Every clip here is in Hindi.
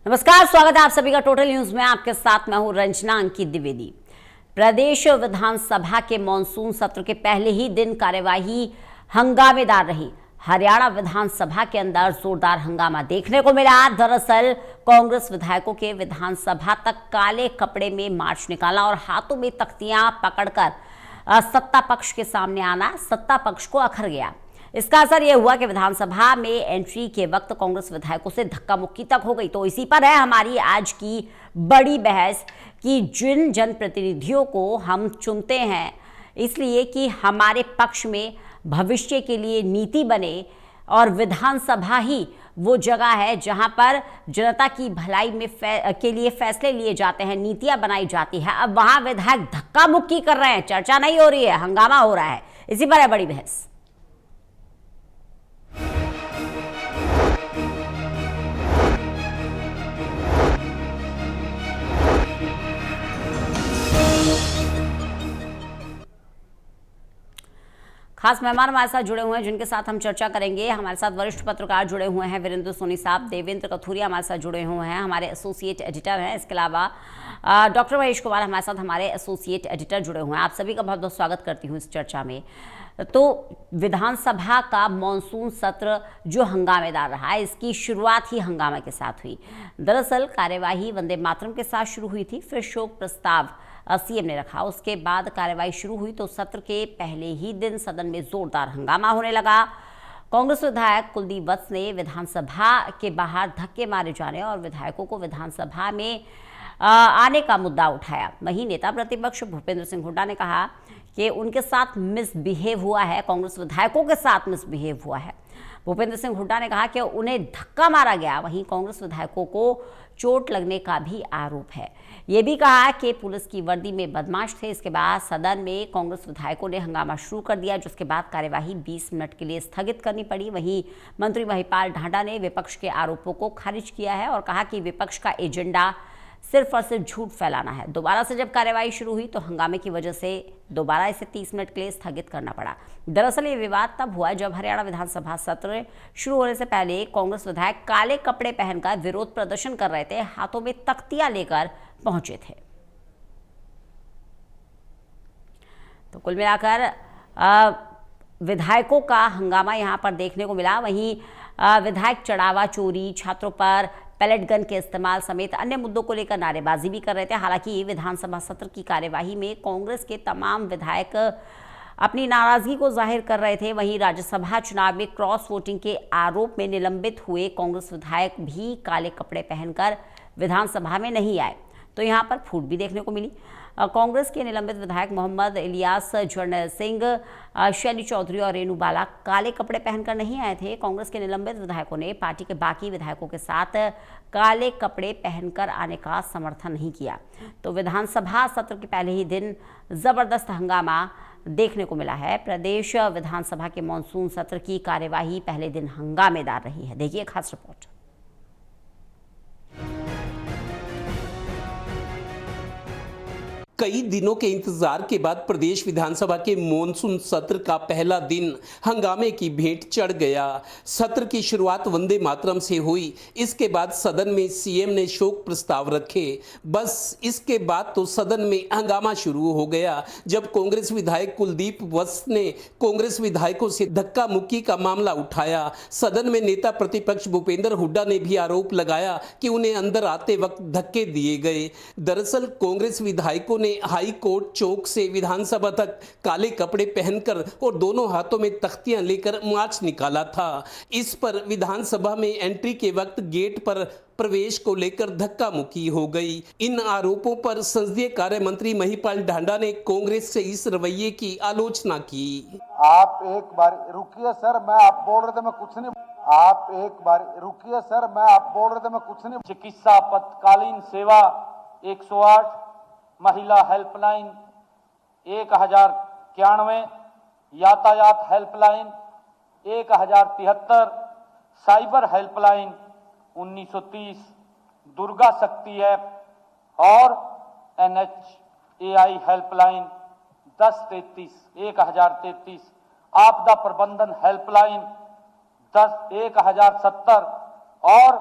नमस्कार, स्वागत है आप सभी का टोटल न्यूज में। आपके साथ मैं हूं रंजना अंकित द्विवेदी। प्रदेश विधानसभा के मानसून सत्र के पहले ही दिन कार्यवाही हंगामेदार रही। हरियाणा विधानसभा के अंदर जोरदार हंगामा देखने को मिला। दरअसल कांग्रेस विधायकों के विधानसभा तक काले कपड़े में मार्च निकालना और हाथों में तख्तियां पकड़कर सत्ता पक्ष के सामने आना सत्ता पक्ष को अखर गया। इसका असर यह हुआ कि विधानसभा में एंट्री के वक्त कांग्रेस विधायकों से धक्का मुक्की तक हो गई। तो इसी पर है हमारी आज की बड़ी बहस कि जिन जनप्रतिनिधियों को हम चुनते हैं इसलिए कि हमारे पक्ष में भविष्य के लिए नीति बने, और विधानसभा ही वो जगह है जहां पर जनता की भलाई में के लिए फैसले लिए जाते हैं, नीतियां बनाई जाती है। अब वहां विधायक धक्का मुक्की कर रहे हैं, चर्चा नहीं हो रही है, हंगामा हो रहा है। इसी पर है बड़ी बहस। खास मेहमान हमारे साथ जुड़े हुए हैं जिनके साथ हम चर्चा करेंगे। हमारे साथ वरिष्ठ पत्रकार जुड़े हुए हैं, वीरेंद्र सोनी साहब, देवेंद्र कथुरिया हमारे साथ जुड़े हुए हैं, हमारे एसोसिएट एडिटर हैं। इसके अलावा डॉक्टर महेश कुमार हमारे साथ हमारे एसोसिएट एडिटर जुड़े हुए हैं। आप सभी का बहुत बहुत स्वागत करती हूँ इस चर्चा में। तो विधानसभा का मानसून सत्र जो हंगामेदार रहा, इसकी शुरुआत ही हंगामे के साथ हुई। दरअसल कार्यवाही वंदे मातरम के साथ शुरू हुई थी, फिर शोक प्रस्ताव सीएम ने रखा। उसके बाद कार्यवाही शुरू हुई तो सत्र के पहले ही दिन सदन में जोरदार हंगामा होने लगा। कांग्रेस विधायक कुलदीप वत्स ने विधानसभा के बाहर धक्के मारे जाने और विधायकों को विधानसभा में आने का मुद्दा उठाया। वहीं नेता प्रतिपक्ष भूपेंद्र सिंह हुड्डा ने कहा कि उनके साथ मिसबिहेव हुआ है, कांग्रेस विधायकों के साथ मिसबिहेव हुआ है। भूपेंद्र सिंह हुड्डा ने कहा कि उन्हें धक्का मारा गया। वहीं कांग्रेस विधायकों को चोट लगने का भी आरोप है। ये भी कहा कि पुलिस की वर्दी में बदमाश थे। इसके बाद सदन में कांग्रेस विधायकों ने हंगामा शुरू कर दिया, जिसके बाद कार्यवाही 20 मिनट के लिए स्थगित करनी पड़ी। वहीं मंत्री महिपाल ढांडा ने विपक्ष के आरोपों को खारिज किया है और कहा कि विपक्ष का एजेंडा सिर्फ और सिर्फ झूठ फैलाना है। दोबारा से जब कार्यवाही शुरू हुई तो हंगामे की वजह से दोबारा इसे 30 मिनट के लिए स्थगित करना पड़ा। दरअसल ये विवाद तब हुआ जब हरियाणा विधानसभा सत्र शुरू होने से पहले कांग्रेस विधायक काले कपड़े पहनकर विरोध प्रदर्शन कर रहे थे, हाथों में तख्तियां लेकर पहुंचे थे। तो कुल मिलाकर विधायकों का हंगामा यहां पर देखने को मिला। वहीं विधायक चढ़ावा चोरी, छात्रों पर पैलेट गन के इस्तेमाल समेत अन्य मुद्दों को लेकर नारेबाजी भी कर रहे थे। हालांकि विधानसभा सत्र की कार्यवाही में कांग्रेस के तमाम विधायक अपनी नाराजगी को जाहिर कर रहे थे। वहीं राज्यसभा चुनाव में क्रॉस वोटिंग के आरोप में निलंबित हुए कांग्रेस विधायक भी काले कपड़े पहनकर विधानसभा में नहीं आए, तो यहाँ पर फूट भी देखने को मिली। कांग्रेस के निलंबित विधायक मोहम्मद इलियास, जर्नैल सिंह, शैली चौधरी और रेणु बाला काले कपड़े पहनकर नहीं आए थे। कांग्रेस के निलंबित विधायकों ने पार्टी के बाकी विधायकों के साथ काले कपड़े पहनकर आने का समर्थन नहीं किया। तो विधानसभा सत्र के पहले ही दिन जबरदस्त हंगामा देखने को मिला है। प्रदेश विधानसभा के मानसून सत्र की कार्यवाही पहले दिन हंगामेदार रही है। देखिए खास रिपोर्ट। कई दिनों के इंतजार के बाद प्रदेश विधानसभा के मॉनसून सत्र का पहला दिन हंगामे की भेंट चढ़ गया। सत्र की शुरुआत वंदे मातरम से हुई। इसके बाद सदन में सीएम ने शोक प्रस्ताव रखे। बस इसके बाद तो सदन में हंगामा शुरू हो गया जब कांग्रेस विधायक कुलदीप वत्स ने कांग्रेस विधायकों से धक्का मुक्की का मामला उठाया। सदन में नेता प्रतिपक्ष भूपेंद्र हुड्डा ने भी आरोप लगाया कि उन्हें अंदर आते वक्त धक्के दिए गए। दरअसल कांग्रेस विधायकों ने हाई कोर्ट चौक से विधानसभा तक काले कपड़े पहनकर और दोनों हाथों में तख्तियां लेकर मार्च निकाला था। इस पर विधानसभा में एंट्री के वक्त गेट पर प्रवेश को लेकर धक्का मुक्की हो गई। इन आरोपों पर संसदीय कार्य मंत्री महिपाल ढांडा ने कांग्रेस से इस रवैये की आलोचना की। आप एक बार रुकिए सर, मैं आप बोल रहे थे मैं कुछ नहीं। आप एक बार रुकिए सर, मैं आप बोल रहे थे मैं कुछ नहीं। चिकित्सा आपातकालीन सेवा 108, महिला हेल्पलाइन 1091, यातायात हेल्पलाइन 1073, साइबर हेल्पलाइन 1930, दुर्गा शक्ति ऐप और NHAI हेल्पलाइन 1033, आपदा प्रबंधन हेल्पलाइन 1070 और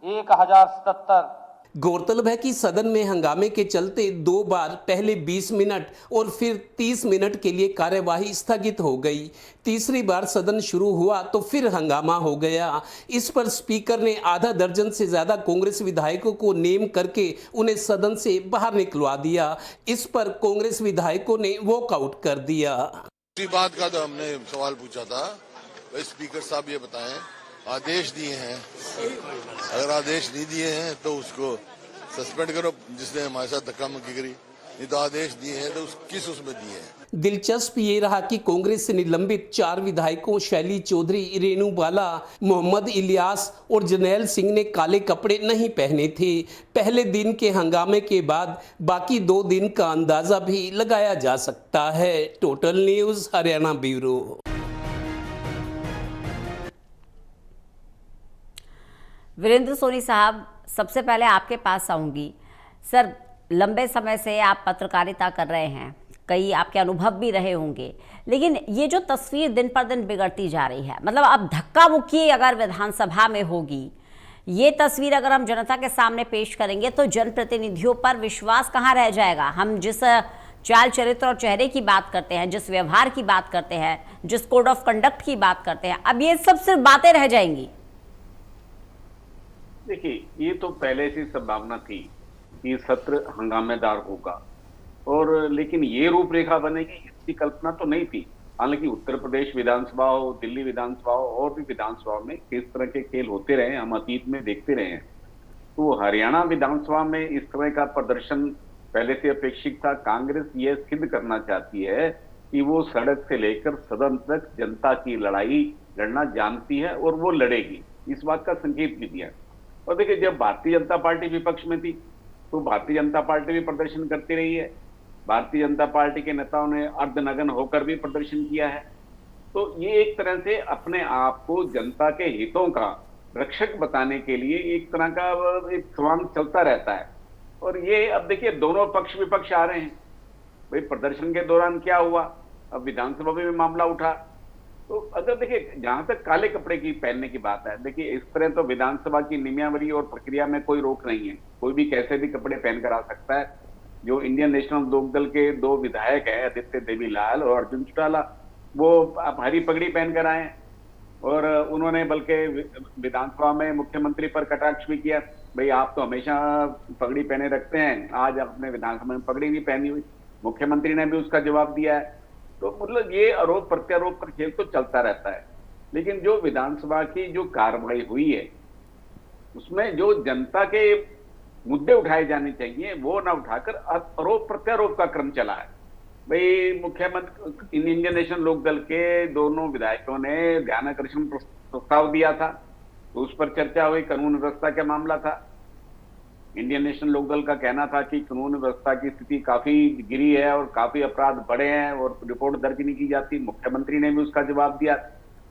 1077। गौरतलब है कि सदन में हंगामे के चलते 2 बार पहले 20 मिनट और फिर 30 मिनट के लिए कार्यवाही स्थगित हो गई। तीसरी बार सदन शुरू हुआ तो फिर हंगामा हो गया। इस पर स्पीकर ने आधा दर्जन से ज्यादा कांग्रेस विधायकों को नेम करके उन्हें सदन से बाहर निकलवा दिया। इस पर कांग्रेस विधायकों ने वॉकआउट कर दिया। इसी बात का तो हमने सवाल पूछा था, भाई स्पीकर साहब ये बताएं, आदेश दिए हैं, अगर आदेश नहीं दिए हैं तो उसको सस्पेंड करो, जिसने हमारे साथ धक्का मुक्की करी, नहीं तो आदेश दिए हैं तो किस उसमें दिए हैं। दिलचस्प ये रहा कि कांग्रेस से निलंबित 4 विधायकों शैली चौधरी, रेणु बाला, मोहम्मद इलियास और जरनैल सिंह ने काले कपड़े नहीं पहने थे। पहले दिन के हंगामे के बाद बाकी 2 दिन का अंदाजा भी लगाया जा सकता है। Total news Haryana bureau. Virendra Soni साहब, सबसे पहले आपके पास आऊंगी। सर, लंबे समय से आप पत्रकारिता कर रहे हैं, कई आपके अनुभव भी रहे होंगे, लेकिन ये जो तस्वीर दिन पर दिन बिगड़ती जा रही है, मतलब अब धक्का मुक्की अगर विधानसभा में होगी, ये तस्वीर अगर हम जनता के सामने पेश करेंगे तो जनप्रतिनिधियों पर विश्वास कहाँ रह जाएगा। हम जिस चाल चरित्र और चेहरे की बात करते हैं, जिस व्यवहार की बात करते हैं, जिस कोड ऑफ कंडक्ट की बात करते हैं, अब ये सब सिर्फ बातें रह जाएंगी। देखिए, ये तो पहले से संभावना थी कि सत्र हंगामेदार होगा, और लेकिन ये रूपरेखा बनेगी इसकी कल्पना तो नहीं थी। हालांकि उत्तर प्रदेश विधानसभा हो, दिल्ली विधानसभा हो और भी विधानसभा में किस तरह के खेल होते रहे हम अतीत में देखते रहे हैं। तो हरियाणा विधानसभा में इस तरह का प्रदर्शन पहले से अपेक्षित था। कांग्रेस ये सिद्ध करना चाहती है कि वो सड़क से लेकर सदन तक जनता की लड़ाई लड़ना जानती है और वो लड़ेगी, इस बात का संकेत भी दिया। और देखिए, जब भारतीय जनता पार्टी विपक्ष में थी तो भारतीय जनता पार्टी भी प्रदर्शन करती रही है। भारतीय जनता पार्टी के नेताओं ने अर्धनग्न होकर भी प्रदर्शन किया है। तो ये एक तरह से अपने आप को जनता के हितों का रक्षक बताने के लिए एक तरह का एक स्वांग चलता रहता है। और ये अब देखिए, दोनों पक्ष विपक्ष आ रहे हैं। भाई, प्रदर्शन के दौरान क्या हुआ, अब विधानसभा में भी मामला उठा। तो अगर देखिए, जहां तक काले कपड़े की पहनने की बात है, देखिए इस तरह तो विधानसभा की नियमावली और प्रक्रिया में कोई रोक नहीं है, कोई भी कैसे भी कपड़े पहनकर आ सकता है। जो इंडियन नेशनल लोकदल के 2 विधायक हैं, आदित्य देवीलाल और अर्जुन चौटाला, वो हरी पगड़ी पहनकर आए और उन्होंने बल्कि विधानसभा में मुख्यमंत्री पर कटाक्ष भी किया, भाई आप तो हमेशा पगड़ी पहने रखते हैं, आज आपने विधानसभा में पगड़ी नहीं पहनी हुई। मुख्यमंत्री ने भी उसका जवाब दिया है। तो मतलब ये आरोप प्रत्यारोप का खेल तो चलता रहता है। लेकिन जो विधानसभा की जो कार्रवाई हुई है उसमें जो जनता के मुद्दे उठाए जाने चाहिए वो ना उठाकर आरोप प्रत्यारोप का क्रम चला है। भाई, मुख्यमंत्री इंडियन नेशनल लोकदल के दोनों विधायकों ने ध्यानाकर्षण प्रस्ताव दिया था, तो उस पर चर्चा हुई। कानून व्यवस्था का मामला था। इंडियन नेशनल लोकदल का कहना था कि कानून व्यवस्था की स्थिति काफी गिरी है और काफी अपराध बढ़े हैं और रिपोर्ट दर्ज नहीं की जाती। मुख्यमंत्री ने भी उसका जवाब दिया।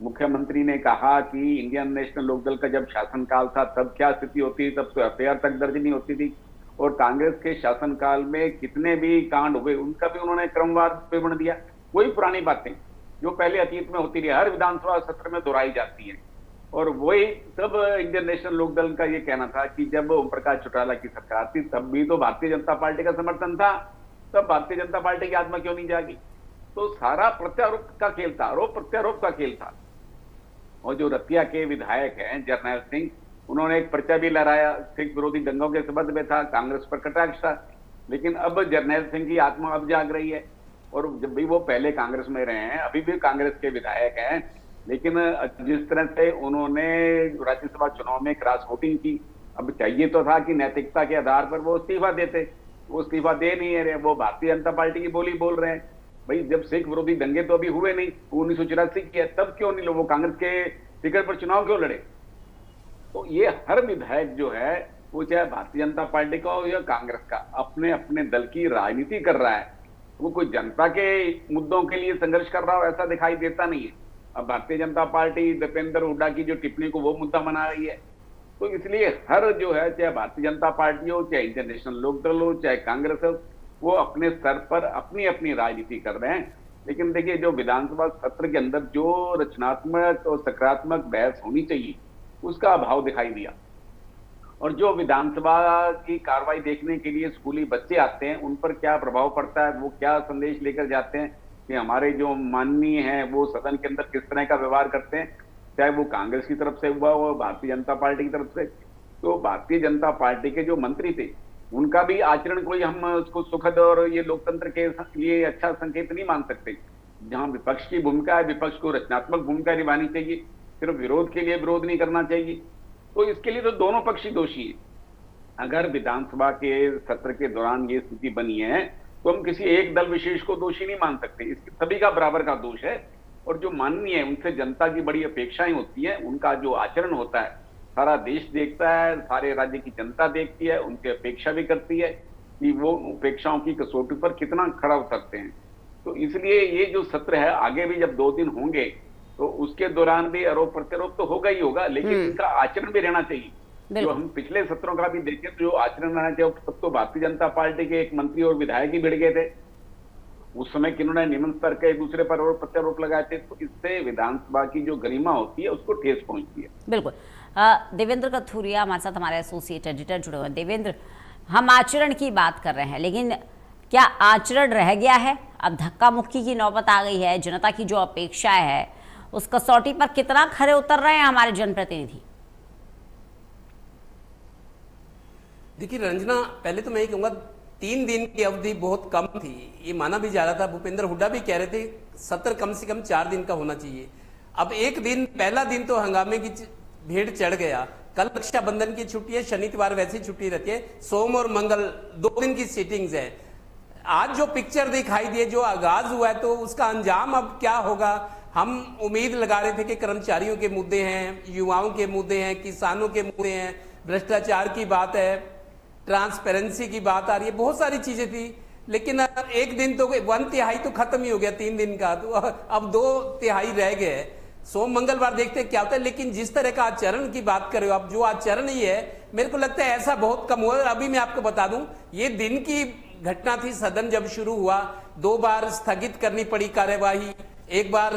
मुख्यमंत्री ने कहा कि इंडियन नेशनल लोकदल का जब शासनकाल था तब क्या स्थिति होती, तब तो एफआईआर तक दर्ज नहीं होती थी, और कांग्रेस के शासनकाल में कितने भी कांड हुए उनका भी उन्होंने क्रमवार विवरण दिया। वही पुरानी बातें जो पहले अतीत में होती रही, हर विधानसभा सत्र में दोहराई जाती है। और वही तब इंडियन नेशनल लोकदल का ये कहना था कि जब ओम प्रकाश चौटाला की सरकार थी तब भी तो भारतीय जनता पार्टी का समर्थन था, तब भारतीय जनता पार्टी की आत्मा क्यों नहीं जागी। तो सारा प्रत्यारोप का खेल था, आरोप प्रत्यारोप का खेल था। और जो रतिया के विधायक हैं जरनैल सिंह, उन्होंने एक पर्चा भी लहराया, सिख विरोधी दंगों के संबंध में था, कांग्रेस पर कटाक्ष था। लेकिन अब जरनैल सिंह की आत्मा अब जाग रही है, और जब भी वो पहले कांग्रेस में रहे हैं, अभी भी कांग्रेस के विधायक हैं, लेकिन जिस तरह से उन्होंने राज्यसभा चुनाव में क्रॉस वोटिंग की, अब चाहिए तो था कि नैतिकता के आधार पर वो इस्तीफा देते, वो इस्तीफा दे नहीं रहे, वो भारतीय जनता पार्टी की बोली बोल रहे हैं। भाई, जब सिख विरोधी दंगे तो अभी हुए नहीं, 1984 की है, तब क्यों नहीं वो कांग्रेस के टिकट पर चुनाव क्यों लड़े। तो ये हर विधायक जो है वो चाहे भारतीय जनता पार्टी का हो या कांग्रेस का, अपने अपने दल की राजनीति कर रहा है। वो कोई जनता के मुद्दों के लिए संघर्ष कर रहा हो ऐसा दिखाई देता नहीं है। अब भारतीय जनता पार्टी दीपेंद्र हुड्डा की जो टिप्पणी को वो मुद्दा बना रही है। तो इसलिए हर जो है, चाहे भारतीय जनता पार्टी हो, चाहे इंडियन नेशनल लोकदल हो, चाहे कांग्रेस हो, वो अपने स्तर पर अपनी अपनी राजनीति कर रहे हैं। लेकिन देखिए, जो विधानसभा सत्र के अंदर जो रचनात्मक और सकारात्मक बहस होनी चाहिए उसका अभाव दिखाई दिया। और जो विधानसभा की कार्रवाई देखने के लिए स्कूली बच्चे आते हैं, उन पर क्या प्रभाव पड़ता है, वो क्या संदेश लेकर जाते हैं कि हमारे जो माननीय हैं वो सदन के अंदर किस तरह का व्यवहार करते हैं, चाहे वो कांग्रेस की तरफ से हुआ हो, भारतीय जनता पार्टी की तरफ से। तो भारतीय जनता पार्टी के जो मंत्री थे, उनका भी आचरण कोई हम उसको सुखद और ये लोकतंत्र के लिए अच्छा संकेत नहीं मान सकते। जहां विपक्ष की भूमिका है, विपक्ष को रचनात्मक भूमिका निभानी चाहिए, सिर्फ विरोध के लिए विरोध नहीं करना चाहिए। तो इसके लिए तो दोनों पक्ष ही दोषी है। अगर विधानसभा के सत्र के दौरान ये स्थिति बनी है तो हम किसी एक दल विशेष को दोषी नहीं मान सकते, इसके सभी का बराबर का दोष है। और जो माननीय है, उनसे जनता की बड़ी अपेक्षाएं होती है, उनका जो आचरण होता है सारा देश देखता है, सारे राज्य की जनता देखती है, उनसे अपेक्षा भी करती है कि वो अपेक्षाओं की कसौटी पर कितना खरा उतरते हैं। तो इसलिए ये जो सत्र है, आगे भी जब 2 दिन होंगे तो उसके दौरान भी आरोप प्रत्यारोप तो होगा ही होगा, लेकिन इनका आचरण भी रहना चाहिए। जो हम पिछले सत्रों का भी देखें तो जो आचरण रहना चाहिए, तब तो भारतीय जनता पार्टी के एक मंत्री और विधायक ही भिड़ गए थे उस समय, किन्होंने निम्न स्तर के एक दूसरे पर आरोप प्रत्यारोप लगाए थे। तो इससे विधानसभा की जो गरिमा होती है उसको ठेस पहुंचती है। बिल्कुल। देवेंद्र कथूरिया हमारे साथ, हमारे एसोसिएट एडिटर जुड़े हुए हैं। देवेंद्र, हम आचरण की बात कर रहे हैं, लेकिन क्या आचरण रह गया है? अब धक्का मुक्की की नौबत आ गई है। जनता की जो अपेक्षा है उस कसौटी पर कितना खरे उतर रहे हैं हमारे जनप्रतिनिधि? देखिए रंजना, पहले तो मैं ये कहूँगा 3 दिन की अवधि बहुत कम थी, ये माना भी जा रहा था। भूपेंद्र हुड्डा भी कह रहे थे सत्र कम से कम 4 दिन का होना चाहिए। अब एक दिन, पहला दिन तो हंगामे की भीड़ चढ़ गया। कल रक्षाबंधन की छुट्टी है, शनिवार वैसी छुट्टी रहती है, सोम और मंगल 2 दिन की सीटिंग्स है। आज जो पिक्चर दिखाई दी, जो आगाज हुआ है, तो उसका अंजाम अब क्या होगा? हम उम्मीद लगा रहे थे कि कर्मचारियों के मुद्दे हैं, युवाओं के मुद्दे हैं, किसानों के मुद्दे हैं, भ्रष्टाचार की बात है, ट्रांसपेरेंसी की बात आ रही है, बहुत सारी चीजें थी। लेकिन एक दिन तो 1/3 तो खत्म ही हो गया 3 दिन का, तो अब 2/3 रह गए। सोम मंगलवार देखते हैं क्या होता है। लेकिन जिस तरह का आचरण की बात कर रहे हो आप, जो आचरण ही है, मेरे को लगता है ऐसा बहुत कम हुआ। अभी मैं आपको बता दूं, ये दिन की घटना थी। सदन जब शुरू हुआ 2 बार स्थगित करनी पड़ी कार्यवाही, एक बार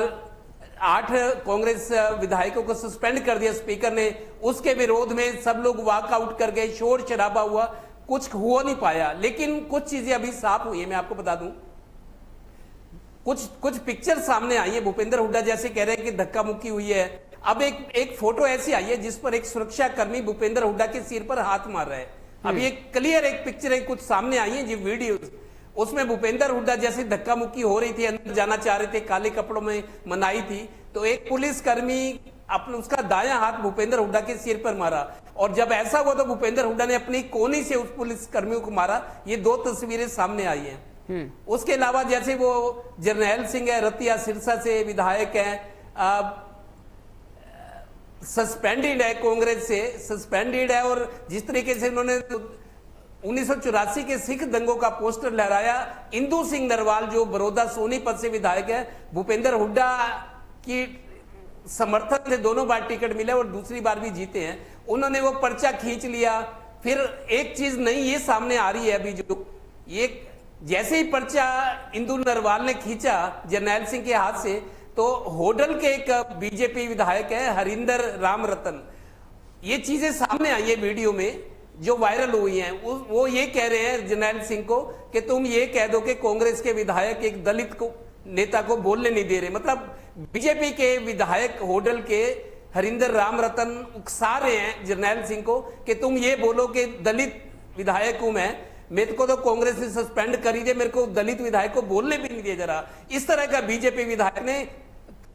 8 कांग्रेस विधायकों को सस्पेंड कर दिया स्पीकर ने, उसके विरोध में सब लोग वॉकआउट कर गए, शोर शराबा हुआ, कुछ हो नहीं पाया। लेकिन कुछ चीजें अभी साफ हुई है, मैं आपको बता दूं। कुछ पिक्चर सामने आई है। भूपेंद्र हुड्डा जैसे कह रहे हैं कि धक्का मुक्की हुई है। अब एक फोटो ऐसी आई है जिस पर एक सुरक्षा कर्मी भूपेंद्र हुड्डा के सिर पर हाथ मार रहा है। अभी एक क्लियर एक पिक्चर है, कुछ सामने आई है जी वीडियो, उसमें भूपेंद्र हुड्डा जैसे धक्का मुक्की हो रही थी, अंदर जाना चाह रहे थे, काले कपड़ों में मनाई थी, तो एक पुलिसकर्मी अपने उसका दायां हाथ भूपेंद्र हुड्डा के सिर पर मारा। और जब ऐसा हुआ तो भूपेंद्र हुड्डा ने अपनी कोनी से उस पुलिसकर्मियों को मारा। ये 2 तस्वीरें सामने आई हैं। उसके अलावा जैसे वो जरनैल सिंह है, रतिया सिरसा से विधायक है, सस्पेंडेड है, कांग्रेस से सस्पेंडेड है। और जिस तरीके से उन्होंने 1984 के सिख दंगों का पोस्टर लहराया, इंदू सिंह नरवाल जो बड़ौदा सोनीपत से विधायक है, भूपेंद्र हुड्डा की समर्थन से 2 बार टिकट मिला और दूसरी बार भी जीते हैं, उन्होंने वो पर्चा खींच लिया। फिर एक चीज नई ये सामने आ रही है अभी, जो ये जैसे ही पर्चा इंदू नरवाल ने खींचा जरनैल सिंह के हाथ से, तो होडल के एक बीजेपी विधायक है हरिंदर राम रतन, ये चीजें सामने आई है वीडियो में जो वायरल हुई हैं। वो ये कह रहे हैं जरनैल सिंह को कि तुम ये कह दो कि कांग्रेस के विधायक एक दलित को नेता को बोलने नहीं दे रहे। मतलब बीजेपी के विधायक होडल के हरिंदर राम रतन उकसा रहे हैं जरनैल सिंह को कि तुम ये बोलो कि दलित विधायक हूं मैं, मेरे को तो कांग्रेस ने सस्पेंड कर ही दे, मेरे को दलित विधायक को बोलने भी नहीं दिया जरा। इस तरह का बीजेपी विधायक ने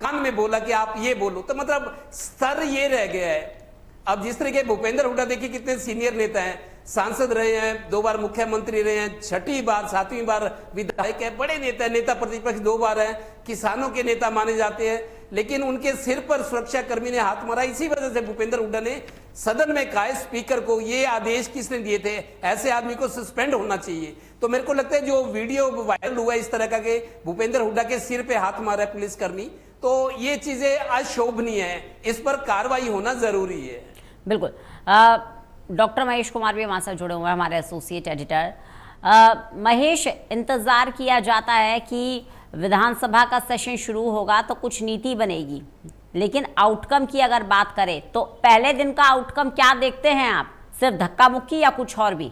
कान में बोला कि आप ये बोलो, तो मतलब स्तर ये रह गया है। अब जिस तरह के भूपेंद्र हुड्डा देखिए कितने सीनियर नेता हैं, सांसद रहे हैं, 2 बार मुख्यमंत्री रहे हैं, 6ठी बार 7वीं बार विधायक है, बड़े नेता, नेता प्रतिपक्ष 2 बार है, किसानों के नेता माने जाते हैं, लेकिन उनके सिर पर सुरक्षा कर्मी ने हाथ मारा। इसी वजह से भूपेंद्र हुड्डा ने सदन में कहा स्पीकर को, ये आदेश किसने दिए थे, ऐसे आदमी को सस्पेंड होना चाहिए। तो मेरे को लगता है जो वीडियो वायरल हुआ इस तरह का कि भूपेंद्र हुड्डा के सिर पे हाथ मारा है पुलिसकर्मी, तो ये चीजें अशोभनीय है, इस पर कार्रवाई होना जरूरी है। बिल्कुल। डॉक्टर महेश कुमार भी हमारे साथ जुड़े हुए हैं, हमारे एसोसिएट एडिटर। महेश, इंतजार किया जाता है कि विधानसभा का सेशन शुरू होगा तो कुछ नीति बनेगी, लेकिन आउटकम की अगर बात करें तो पहले दिन का आउटकम क्या देखते हैं आप? सिर्फ धक्का मुक्की या कुछ और भी?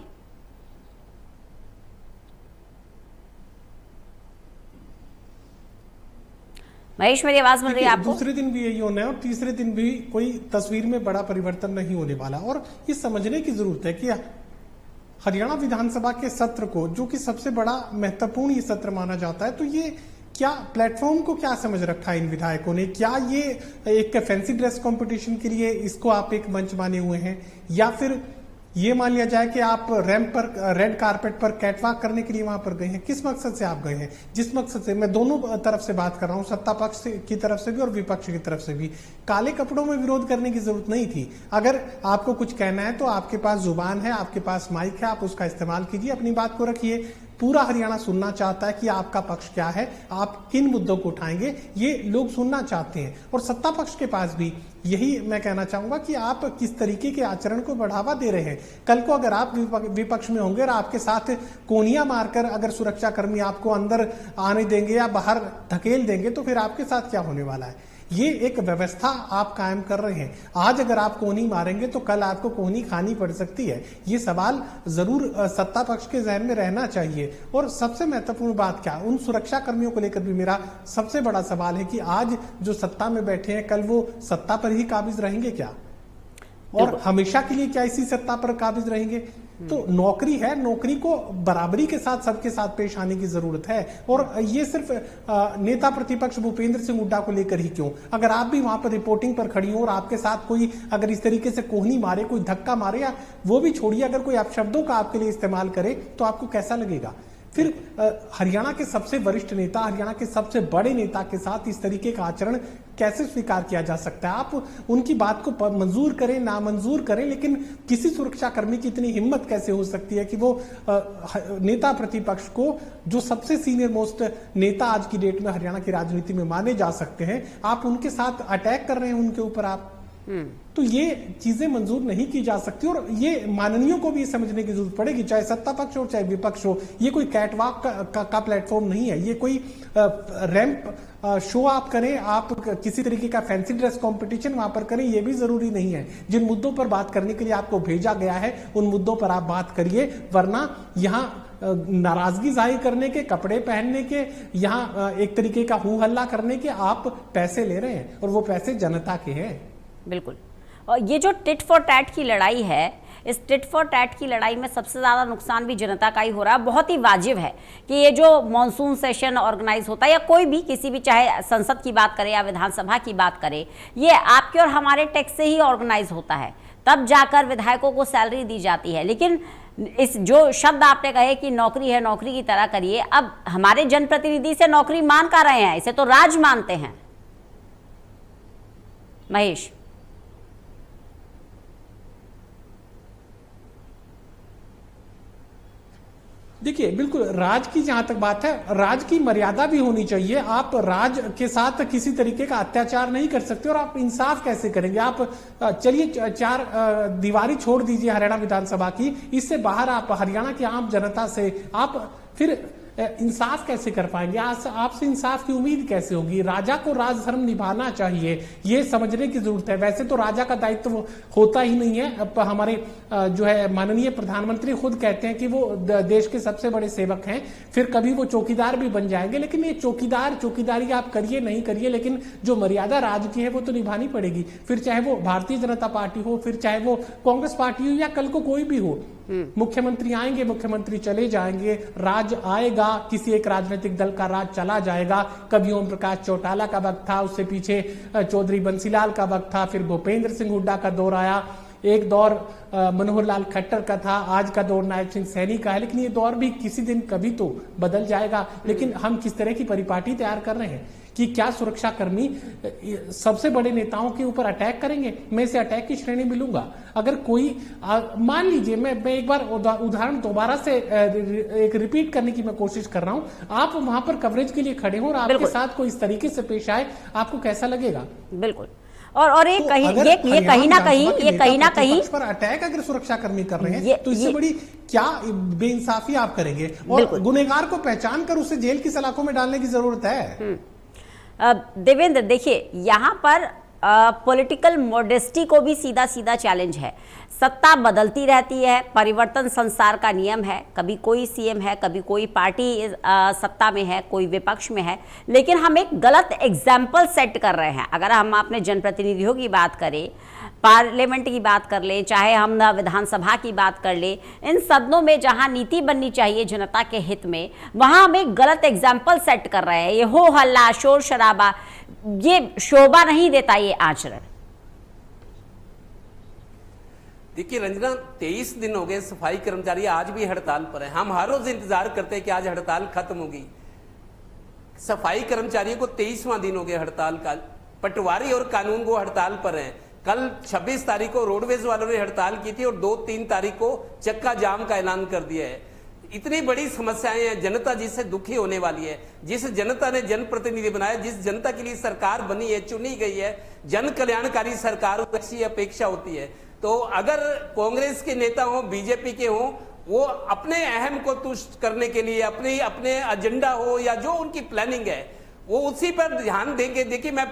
महेश, मेरी आवाज मिल रही है आपको? दूसरे दिन भी यही होना है और तीसरे दिन भी कोई तस्वीर में बड़ा परिवर्तन नहीं होने वाला। और ये समझने की जरूरत है कि हरियाणा विधानसभा के सत्र को, जो कि सबसे बड़ा महत्वपूर्ण ये सत्र माना जाता है, तो ये क्या प्लेटफॉर्म को क्या समझ रखा है इन विधायकों ने? क्या ये एक फैंसी ड्रेस कंपटीशन के लिए इसको आप एक मंच माने हुए हैं, या फिर ये मान लिया जाए कि आप रैंप पर, रेड कारपेट पर कैटवॉक करने के लिए वहां पर गए हैं? किस मकसद से आप गए हैं? जिस मकसद से, मैं दोनों तरफ से बात कर रहा हूं, सत्ता पक्ष की तरफ से भी और विपक्ष की तरफ से भी, काले कपड़ों में विरोध करने की जरूरत नहीं थी। अगर आपको कुछ कहना है तो आपके पास जुबान है, आपके पास माइक है, आप उसका इस्तेमाल कीजिए, अपनी बात को रखिए। पूरा हरियाणा सुनना चाहता है कि आपका पक्ष क्या है, आप किन मुद्दों को उठाएंगे, ये लोग सुनना चाहते हैं। और सत्ता पक्ष के पास भी यही मैं कहना चाहूंगा कि आप किस तरीके के आचरण को बढ़ावा दे रहे हैं। कल को अगर आप विपक्ष में होंगे और आपके साथ कोनियां मारकर अगर सुरक्षा कर्मी आपको अंदर आने देंगे या बाहर धकेल देंगे, तो फिर आपके साथ क्या होने वाला है? ये एक व्यवस्था आप कायम कर रहे हैं। आज अगर आप कोहनी मारेंगे तो कल आपको कोहनी खानी पड़ सकती है। ये सवाल जरूर सत्ता पक्ष के जहन में रहना चाहिए। और सबसे महत्वपूर्ण बात क्या, उन सुरक्षा कर्मियों को लेकर भी मेरा सबसे बड़ा सवाल है कि आज जो सत्ता में बैठे हैं, कल वो सत्ता पर ही काबिज रहेंगे क्या? और हमेशा के लिए क्या इसी सत्ता पर काबिज रहेंगे? तो नौकरी है, नौकरी को बराबरी के साथ सबके साथ पेश आने की जरूरत है। और ये सिर्फ नेता प्रतिपक्ष भूपेंद्र सिंह हुड्डा को लेकर ही क्यों, अगर आप भी वहां पर रिपोर्टिंग पर खड़ी हो और आपके साथ कोई अगर इस तरीके से कोहनी मारे, कोई धक्का मारे, या वो भी छोड़िए, अगर कोई अपशब्दों का आपके लिए इस्तेमाल करे, तो आपको कैसा लगेगा? फिर हरियाणा के सबसे वरिष्ठ नेता, हरियाणा के सबसे बड़े नेता के साथ इस तरीके का आचरण कैसे स्वीकार किया जा सकता है? आप उनकी बात को मंजूर करें, नामंजूर करें, लेकिन किसी सुरक्षा कर्मी की इतनी हिम्मत कैसे हो सकती है कि वो नेता प्रतिपक्ष को, जो सबसे सीनियर मोस्ट नेता आज की डेट में हरियाणा की राजनीति में माने जा सकते हैं, आप उनके साथ अटैक कर रहे हैं, उनके ऊपर आप। तो ये चीजें मंजूर नहीं की जा सकती। और ये माननीयों को भी समझने की जरूरत पड़ेगी, चाहे सत्ता पक्ष हो चाहे विपक्ष हो। ये कोई कैटवॉक का प्लेटफॉर्म नहीं है, ये कोई रैंप शो आप करें, आप किसी तरीके का फैंसी ड्रेस कंपटीशन वहां पर करें, ये भी जरूरी नहीं है। जिन मुद्दों पर बात करने के लिए आपको भेजा गया है, उन मुद्दों पर आप बात करिए, वरना यहाँ नाराजगी जाहिर करने के, कपड़े पहनने के, यहाँ एक तरीके का हू हल्ला करने के आप पैसे ले रहे हैं, और वो पैसे जनता के हैं। बिल्कुल। और ये जो टिट फॉर टैट की लड़ाई है, इस टिट फॉर टैट की लड़ाई में सबसे ज़्यादा नुकसान भी जनता का ही हो रहा है। बहुत ही वाजिब है कि ये जो मॉनसून सेशन ऑर्गेनाइज होता है, या कोई भी किसी भी, चाहे संसद की बात करें या विधानसभा की बात करें, ये आपके और हमारे टैक्स से ही ऑर्गेनाइज होता है, तब जाकर विधायकों को सैलरी दी जाती है। लेकिन इस जो शब्द आपने कहे कि नौकरी है, नौकरी की तरह करिए, अब हमारे जनप्रतिनिधि से नौकरी मान कर रहे हैं, इसे तो राज मानते हैं। महेश, देखिए, बिल्कुल राज की जहां तक बात है, राज की मर्यादा भी होनी चाहिए। आप राज के साथ किसी तरीके का अत्याचार नहीं कर सकते। और आप इंसाफ कैसे करेंगे? आप चलिए, चार दीवारी छोड़ दीजिए हरियाणा विधानसभा की, इससे बाहर आप हरियाणा की आम जनता से आप फिर इंसाफ कैसे कर पाएंगे? आपसे इंसाफ की उम्मीद कैसे होगी? राजा को राजधर्म निभाना चाहिए, ये समझने की जरूरत है। वैसे तो राजा का दायित्व होता ही नहीं है। अब हमारे जो है माननीय प्रधानमंत्री खुद कहते हैं कि वो देश के सबसे बड़े सेवक हैं, फिर कभी वो चौकीदार भी बन जाएंगे। लेकिन ये चौकीदारी आप करिए नहीं करिए, लेकिन जो मर्यादा राज की है वो तो निभानी पड़ेगी। फिर चाहे वो भारतीय जनता पार्टी हो, फिर चाहे वो कांग्रेस पार्टी हो, या कल को कोई भी हो। मुख्यमंत्री आएंगे, मुख्यमंत्री चले जाएंगे, राज आएगा, किसी एक राजनीतिक दल का राज चला जाएगा। कभी ओम प्रकाश चौटाला का वक्त था, उससे पीछे चौधरी बंसीलाल का वक्त था, फिर भूपेंद्र सिंह हुड्डा का दौर आया, एक दौर मनोहर लाल खट्टर का था, आज का दौर नायब सिंह सैनी का है। लेकिन ये दौर भी किसी दिन कभी तो बदल जाएगा। लेकिन हम किस तरह की परिपाटी तैयार कर रहे हैं कि क्या सुरक्षा कर्मी सबसे बड़े नेताओं के ऊपर अटैक करेंगे? मैं इसे अटैक की श्रेणी में लूंगा। अगर कोई मान लीजिए, मैं एक बार उदाहरण दोबारा से एक रिपीट करने की मैं कोशिश कर रहा हूं, आप वहां पर कवरेज के लिए खड़े हो और आपके साथ कोई इस तरीके से पेश आए, आपको कैसा लगेगा? बिल्कुल। और ये कहीं ना कहीं पर अटैक अगर सुरक्षा कर्मी कर रहे हैं, तो इससे बड़ी क्या बेइंसाफी आप करेंगे? और गुनहगार को पहचान कर उसे जेल की सलाखों में डालने की जरूरत है। देवेंद्र, देखिए, यहाँ पर पॉलिटिकल मॉडेस्टी को भी सीधा सीधा चैलेंज है। सत्ता बदलती रहती है, परिवर्तन संसार का नियम है। कभी कोई सीएम है, कभी कोई पार्टी सत्ता में है, कोई विपक्ष में है, लेकिन हम एक गलत एग्जाम्पल सेट कर रहे हैं। अगर हम अपने जनप्रतिनिधियों की बात करें, पार्लियामेंट की बात कर लें, चाहे हम विधानसभा की बात कर लें, इन सदनों में जहां नीति बननी चाहिए जनता के हित में, वहां हम एक गलत एग्जाम्पल सेट कर रहे हैं। ये हो हल्ला, शोर शराबा, ये शोभा नहीं देता ये आचरण। देखिए रंजना, 23 दिन हो गए सफाई कर्मचारी आज भी हड़ताल पर हैं। हम हर रोज इंतजार करते हैं कि आज हड़ताल खत्म होगी। सफाई कर्मचारियों को 23वां दिन हो गया हड़ताल का। पटवारी और कानून को हड़ताल पर हैं। कल 26 तारीख को रोडवेज वालों ने हड़ताल की थी और 2-3 तारीख को चक्का जाम का ऐलान कर दिया है। इतनी बड़ी समस्याएं हैं, जनता जिससे दुखी होने वाली है। जिस जनता ने जनप्रतिनिधि बनाया, जिस जनता के लिए सरकार बनी है, चुनी गई है, जन कल्याणकारी सरकार, ऐसी अपेक्षा होती है। तो अगर कांग्रेस के नेता हो, बीजेपी के हो, वो अपने अहम को तुष्ट करने के लिए अपने एजेंडा हो या जो उनकी प्लानिंग है वो उसी पर ध्यान देंगे। देखिए, मैं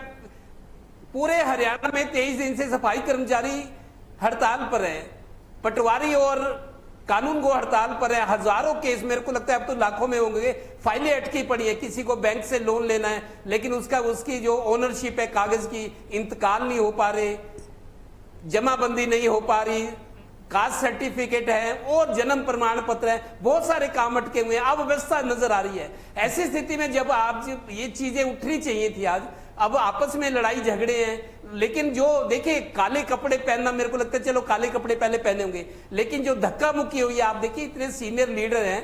पूरे हरियाणा में 23 दिन से सफाई कर्मचारी हड़ताल पर है, पटवारी और कानून को हड़ताल पर है। हजारों केस, मेरे को लगता है अब तो लाखों में होंगे, फाइलें अटकी पड़ी है। किसी को बैंक से लोन लेना है लेकिन उसकी जो ओनरशिप है कागज की, इंतकाल नहीं हो पा रहे, जमाबंदी नहीं हो पा रही, कास्ट सर्टिफिकेट है और जन्म प्रमाण पत्र है, बहुत सारे काम अटके हुए हैं। अव्यवस्था नजर आ रही है। ऐसी स्थिति में जब ये चीजें उठनी चाहिए थी आज, अब आपस में लड़ाई झगड़े हैं। लेकिन जो देखिए, काले कपड़े पहनना, मेरे को लगता है चलो काले कपड़े पहले पहने होंगे, लेकिन जो धक्का मुक्की हुई है, आप देखिए इतने सीनियर लीडर हैं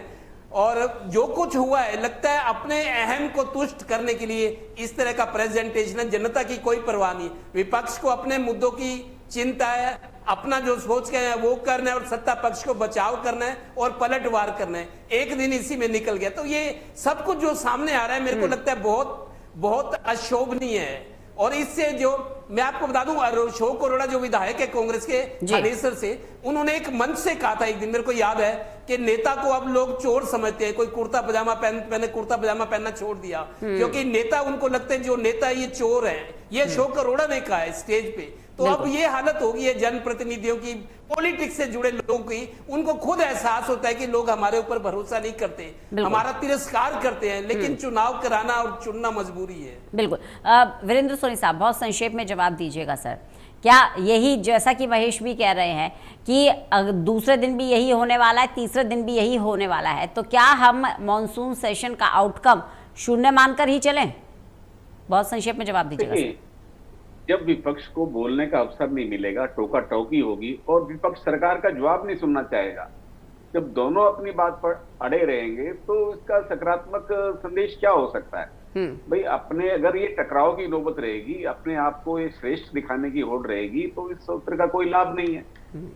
और जो कुछ हुआ है, लगता है अपने अहम को तुष्ट करने के लिए इस तरह का प्रेजेंटेशन है। जनता की कोई परवाह नहीं। विपक्ष को अपने मुद्दों की चिंता है, अपना जो सोच के है वो करना है और सत्ता पक्ष को बचाव करना है और पलटवार करना है। एक दिन इसी में निकल गया। तो ये सब कुछ जो सामने आ रहा है, मेरे को लगता है बहुत बहुत अशोभनीय है। और इससे जो मैं आपको बता दूं, अशोक अरोड़ा जो विधायक है कांग्रेस के थानेसर से, उन्होंने एक मंच से कहा था एक दिन, मेरे को याद है, कि नेता को अब लोग चोर समझते हैं। कोई कुर्ता पजामा पहने कुर्ता पजामा पहनना छोड़ दिया, क्योंकि नेता उनको लगते हैं जो नेता ये चोर है। ये अशोक अरोड़ा ने कहा है स्टेज पे। तो अब ये हालत होगी है जनप्रतिनिधियों की, पॉलिटिक्स से जुड़े लोगों की। उनको खुद एहसास होता है कि लोग हमारे ऊपर भरोसा नहीं करते, हमारा तिरस्कार करते हैं, लेकिन चुनाव कराना और चुनना मजबूरी है। बिल्कुल। वीरेंद्र सोनी साहब, बहुत संक्षेप में जवाब दीजिएगा सर। क्या यही, जैसा कि महेश भी कह रहे हैं कि दूसरे दिन भी यही होने वाला है, तीसरे दिन भी यही होने वाला है, तो क्या हम मॉनसून सेशन का आउटकम शून्य मानकर ही चलें? बहुत संक्षेप में जवाब दीजिएगा। जब विपक्ष को बोलने का अवसर नहीं मिलेगा, टोका टोकी होगी और विपक्ष सरकार का जवाब नहीं सुनना चाहेगा, जब दोनों अपनी बात पर अड़े रहेंगे, तो इसका सकारात्मक संदेश क्या हो सकता है? भाई, अपने अगर ये टकराव की नौबत रहेगी, अपने आप को ये श्रेष्ठ दिखाने की होड़ रहेगी, तो इस सूत्र का कोई लाभ नहीं है।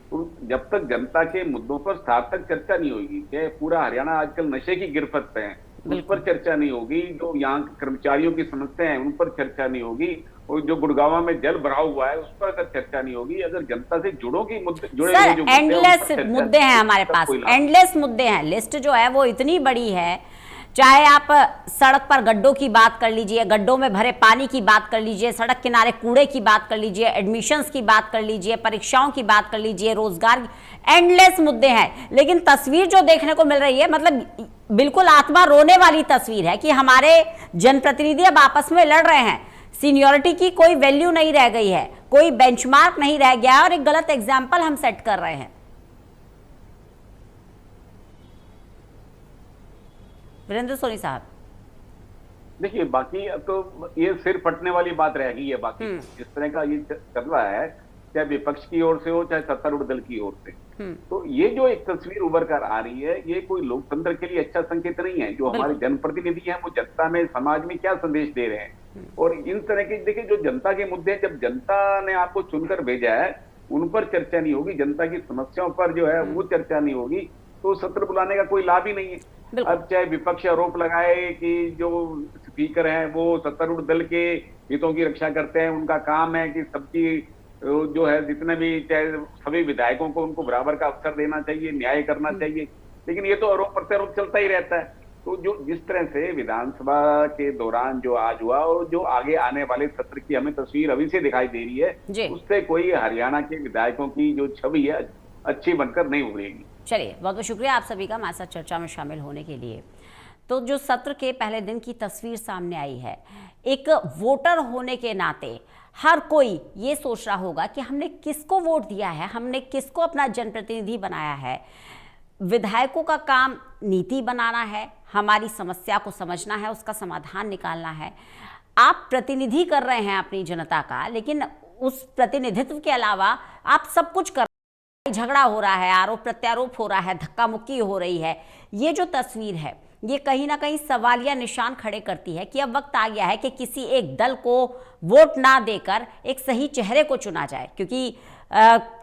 तो जब तक जनता के मुद्दों पर सार्थक चर्चा नहीं होगी, चाहे पूरा हरियाणा आजकल नशे की गिरफ्त पे है, उस पर चर्चा नहीं होगी, जो यहाँ कर्मचारियों की समस्या है उन पर चर्चा नहीं होगी, और जो गुड़गांव में जल भराव हुआ है उस पर अगर चर्चा नहीं होगी, अगर जनता से जुड़े हुए जो एंडलेस मुद्दे हैं हमारे पास, एंडलेस मुद्दे हैं। लिस्ट जो है वो इतनी बड़ी है। चाहे आप सड़क पर गड्ढों की बात कर लीजिए, गड्ढों में भरे पानी की बात कर लीजिए, सड़क किनारे कूड़े की बात कर लीजिए, एडमिशंस की बात कर लीजिए, परीक्षाओं की बात कर लीजिए, रोजगार, एंडलेस मुद्दे हैं। लेकिन तस्वीर जो देखने को मिल रही है, मतलब बिल्कुल आत्मा रोने वाली तस्वीर है कि हमारे जनप्रतिनिधि अब आपस में लड़ रहे हैं। सीनियरिटी की कोई वैल्यू नहीं रह गई है, कोई बेंचमार्क नहीं रह गया और एक गलत एग्जाम्पल हम सेट कर रहे हैं। वीरेंद्र सोनी साहब, देखिए, बाकी अब तो ये सिर फटने वाली बात रह गई है। बाकी इस तरह का ये चल रहा है, चाहे विपक्ष की ओर से हो चाहे सत्तारूढ़ दल की ओर से, तो ये जो एक तस्वीर उभर कर आ रही है, ये कोई लोकतंत्र के लिए अच्छा संकेत नहीं है। जो हमारे जनप्रतिनिधि हैं वो जनता में, समाज में क्या संदेश दे रहे हैं, और इन तरह के देखिए जो जनता के मुद्दे, जब जनता ने आपको चुनकर भेजा है उन पर चर्चा नहीं होगी, जनता की समस्याओं पर जो है वो चर्चा नहीं होगी, तो सत्र बुलाने का कोई लाभ ही नहीं है। अब चाहे विपक्ष आरोप लगाए कि जो स्पीकर हैं वो सत्तारूढ़ दल के हितों की रक्षा करते हैं, उनका काम है कि सबकी जो है जितने भी, चाहे सभी विधायकों को उनको बराबर का अवसर देना चाहिए, न्याय करना चाहिए, लेकिन ये तो आरोप प्रत्यारोप चलता ही रहता है। तो जो जिस तरह से विधानसभा के दौरान जो आज हुआ और जो आगे आने वाले सत्र की हमें तस्वीर अभी से दिखाई दे रही जी। है, उससे कोई हरियाणा के विधायकों की जो छवि है अच्छी बनकर नहीं उभरेगी। चलिए, बहुत बहुत शुक्रिया आप सभी का हमारे साथ चर्चा में शामिल होने के लिए। तो जो सत्र के पहले दिन की तस्वीर सामने आई है, एक वोटर होने के नाते हर कोई ये सोच रहा होगा कि हमने किसको वोट दिया है, हमने किसको अपना जनप्रतिनिधि बनाया है। विधायकों का काम नीति बनाना है, हमारी समस्या को समझना है, उसका समाधान निकालना है। आप प्रतिनिधि कर रहे हैं अपनी जनता का, लेकिन उस प्रतिनिधित्व के अलावा आप सब कुछ कर, झगड़ा हो रहा है, आरोप प्रत्यारोप हो रहा है, धक्का मुक्की हो रही है। ये जो तस्वीर है ये कहीं ना कहीं सवालिया निशान खड़े करती है कि अब वक्त आ गया है कि किसी एक दल को वोट ना देकर एक सही चेहरे को चुना जाए, क्योंकि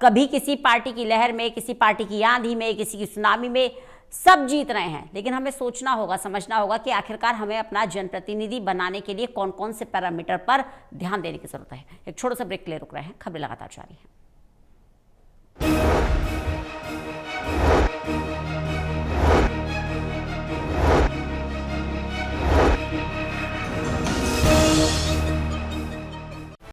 कभी किसी पार्टी की लहर में, किसी पार्टी की आंधी में, किसी की सुनामी में सब जीत रहे हैं। लेकिन हमें सोचना होगा, समझना होगा कि आखिरकार हमें अपना जनप्रतिनिधि बनाने के लिए कौन कौन से पैरामीटर पर ध्यान देने की जरूरत है। एक छोटा सा ब्रेक के लिए रुक रहे हैं, खबरें लगातार जारी हैं।